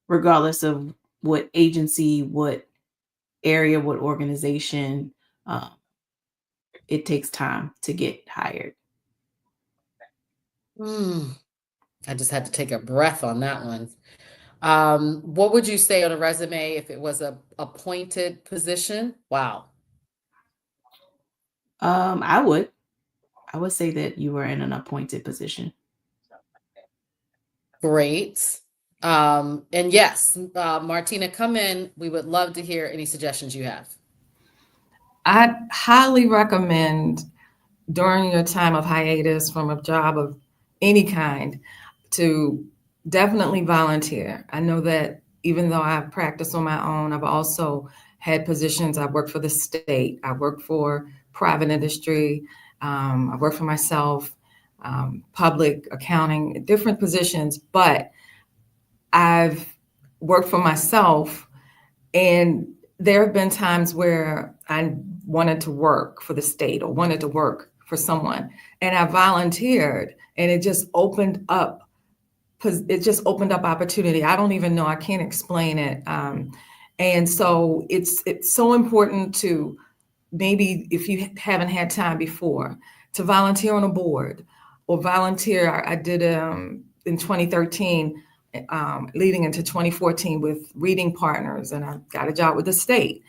Regardless of what agency, what area, what organization, it takes time to get hired. I just had to take a breath on that one. What would you say on a resume if it was a appointed position? Wow. I would say that you were in an appointed position. Great. And yes, Martina, come in. We would love to hear any suggestions you have. I highly recommend during your time of hiatus from a job of any kind to definitely volunteer. I know that even though I've practiced on my own, I've also had positions. I've worked for the state. I've worked for private industry. I've worked for myself, public accounting, different positions, but I've worked for myself, and there have been times where I wanted to work for the state or wanted to work for someone, and I volunteered, and it just opened up opportunity. I don't even know, I can't explain it. And so it's so important to, maybe if you haven't had time before, to volunteer on a board or volunteer. I did in 2013, leading into 2014 with Reading Partners, and I got a job with the state.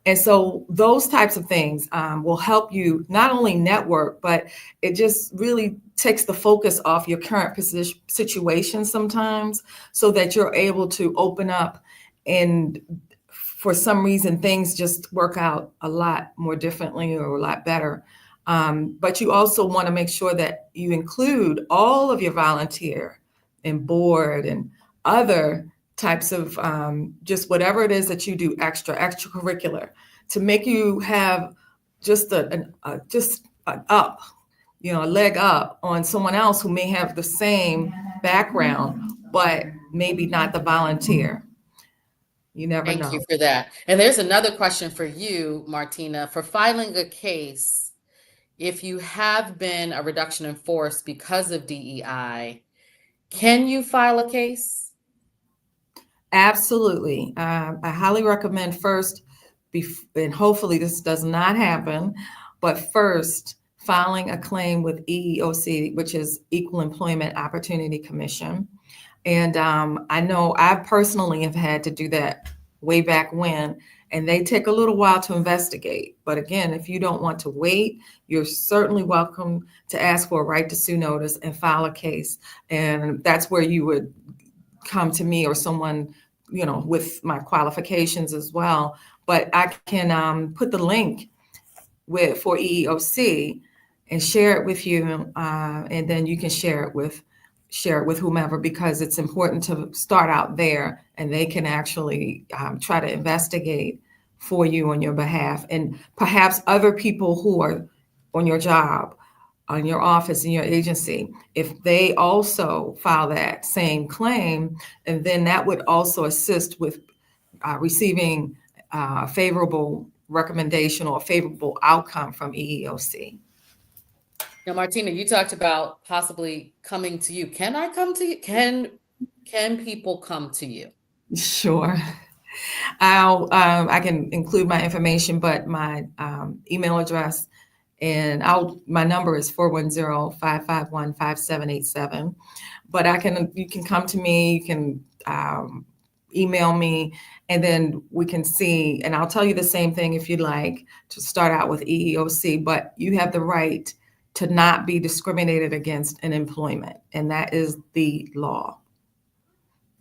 And so those types of things will help you not only network, but it just really takes the focus off your current situation sometimes, so that you're able to open up, and for some reason things just work out a lot more differently or a lot better. But you also want to make sure that you include all of your volunteer and board and other types of just whatever it is that you do extracurricular, to make you have just a leg up on someone else who may have the same background, but maybe not the volunteer. You never know. Thank you for that. And there's another question for you, Martina. For filing a case, if you have been a reduction in force because of DEI, can you file a case? Absolutely. I highly recommend first, and hopefully this does not happen, but first filing a claim with EEOC, which is Equal Employment Opportunity Commission. And I know I personally have had to do that way back when, and they take a little while to investigate. But again, if you don't want to wait, you're certainly welcome to ask for a right to sue notice and file a case. And that's where you would come to me or someone, with my qualifications as well. But I can put the link for EEOC and share it with you, and then you can share it with whomever, because it's important to start out there, and they can actually try to investigate for you on your behalf. And perhaps other people who are on your job, on your office, in your agency, if they also file that same claim, and then that would also assist with receiving a favorable recommendation or a favorable outcome from EEOC. Now, Martina, you talked about possibly coming to you. Can I come to you? Can people come to you? Sure. I can include my information, but my email address and my number is 410-551-5787. But you can come to me, you can email me, and then we can see, and I'll tell you the same thing if you'd like to start out with EEOC, but you have the right to not be discriminated against in employment, and that is the law.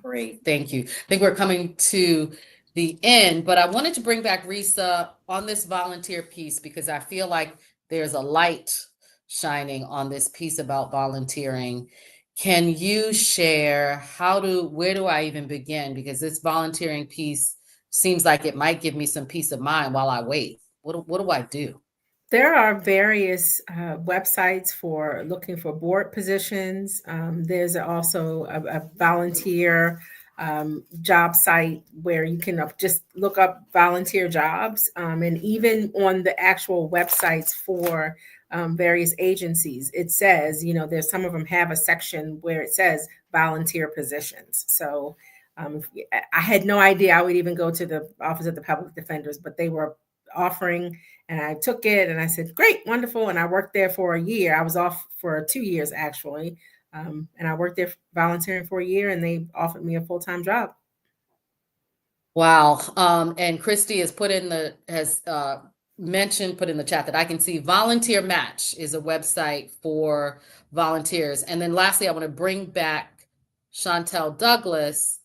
Great, thank you. I think we're coming to the end, but I wanted to bring back Risa on this volunteer piece because I feel like there's a light shining on this piece about volunteering. Can you share where do I even begin? Because this volunteering piece seems like it might give me some peace of mind while I wait. What do I do? There are various websites for looking for board positions. There's also a volunteer job site where you can just look up volunteer jobs. And even on the actual websites for various agencies, it says, there's some of them have a section where it says volunteer positions. So I had no idea I would even go to the Office of the Public Defenders, but they were offering, and I took it and I said, great, wonderful. And I worked there for a year. I was off for 2 years actually. And I worked there volunteering for a year, and they offered me a full-time job. Wow. And Christy has put in the chat that I can see Volunteer Match is a website for volunteers. And then lastly, I want to bring back Chantel Douglas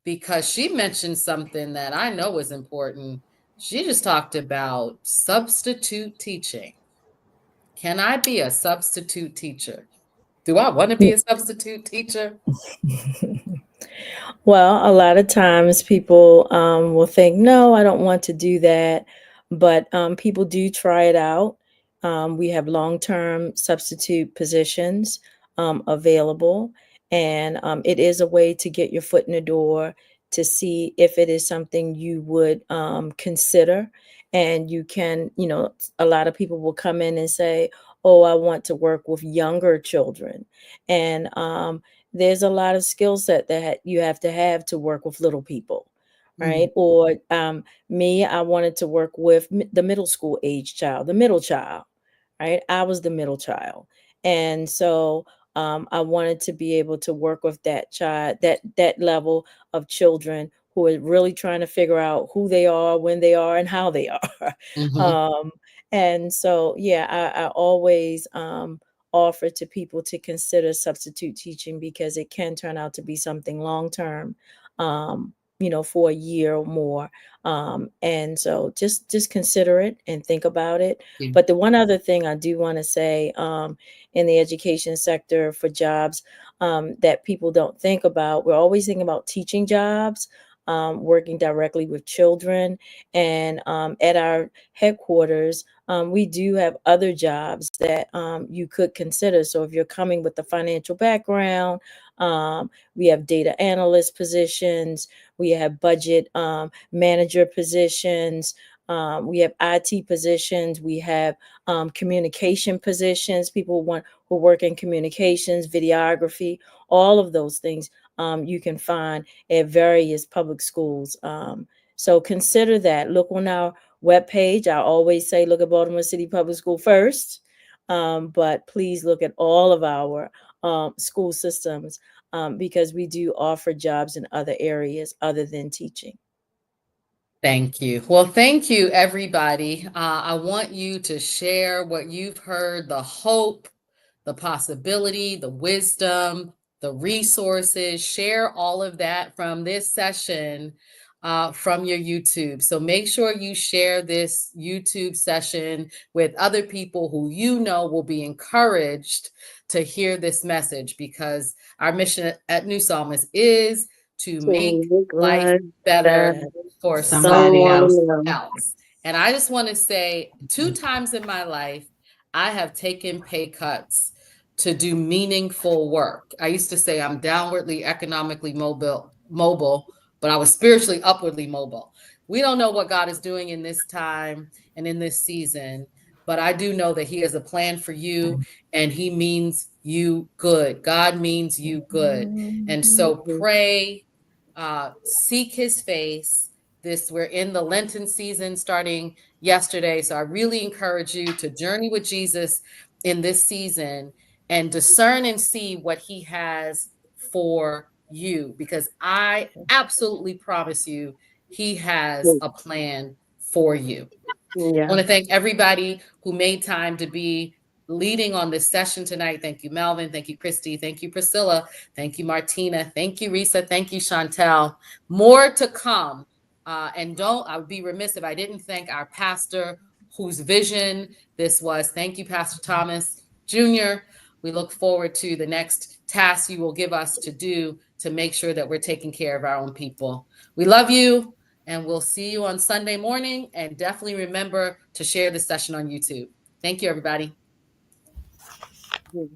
because she mentioned something that I know is important. She just talked about substitute teaching. Can I be a substitute teacher? Do I want to be a substitute teacher? Well, a lot of times people will think, no, I don't want to do that. But people do try it out. We have long-term substitute positions available. And it is a way to get your foot in the door to see if it is something you would consider. And you can, a lot of people will come in and say, oh, I want to work with younger children. And there's a lot of skill set that you have to work with little people, right? Or me, I wanted to work with the middle school age child, the middle child, right? I was the middle child. And so I wanted to be able to work with that child, that level of children who are really trying to figure out who they are, when they are, and how they are. And so, yeah, I always offer to people to consider substitute teaching because it can turn out to be something long-term, for a year or more. And so just consider it and think about it. But the one other thing I do want to say in the education sector for jobs that people don't think about, we're always thinking about teaching jobs, working directly with children. And at our headquarters, we do have other jobs that you could consider. So if you're coming with a financial background, we have data analyst positions, we have budget manager positions, we have IT positions, we have communication positions, people who work in communications, videography, all of those things you can find at various public schools. So consider that. Look on our webpage. I always say look at Baltimore City Public School first, but please look at all of our school systems because we do offer jobs in other areas other than teaching. Thank you. Well, thank you, everybody. I want you to share what you've heard, the hope, the possibility, the wisdom, the resources. Share all of that from this session from your YouTube. So make sure you share this YouTube session with other people who you know will be encouraged to hear this message, because our mission at New Psalmist is to To make make life life better better. for Somebody someone else. else. And I just want to say 2 times in my life, I have taken pay cuts to do meaningful work. I used to say I'm downwardly economically mobile, but I was spiritually upwardly mobile. We don't know what God is doing in this time and in this season, but I do know that He has a plan for you and He means you good. God means you good. And so pray, seek His face. We're in the Lenten season starting yesterday. So I really encourage you to journey with Jesus in this season and discern and see what He has for you, because I absolutely promise you, He has a plan for you. I Yeah. want to thank everybody who made time to be leading on this session tonight. Thank you, Melvin. Thank you, Christy. Thank you, Priscilla. Thank you, Martina. Thank you, Risa. Thank you, Chantel. More to come. I would be remiss if I didn't thank our pastor whose vision this was. Thank you, Pastor Thomas Jr. We look forward to the next task you will give us to do to make sure that we're taking care of our own people. We love you. And we'll see you on Sunday morning. And definitely remember to share this session on YouTube. Thank you, everybody. Mm.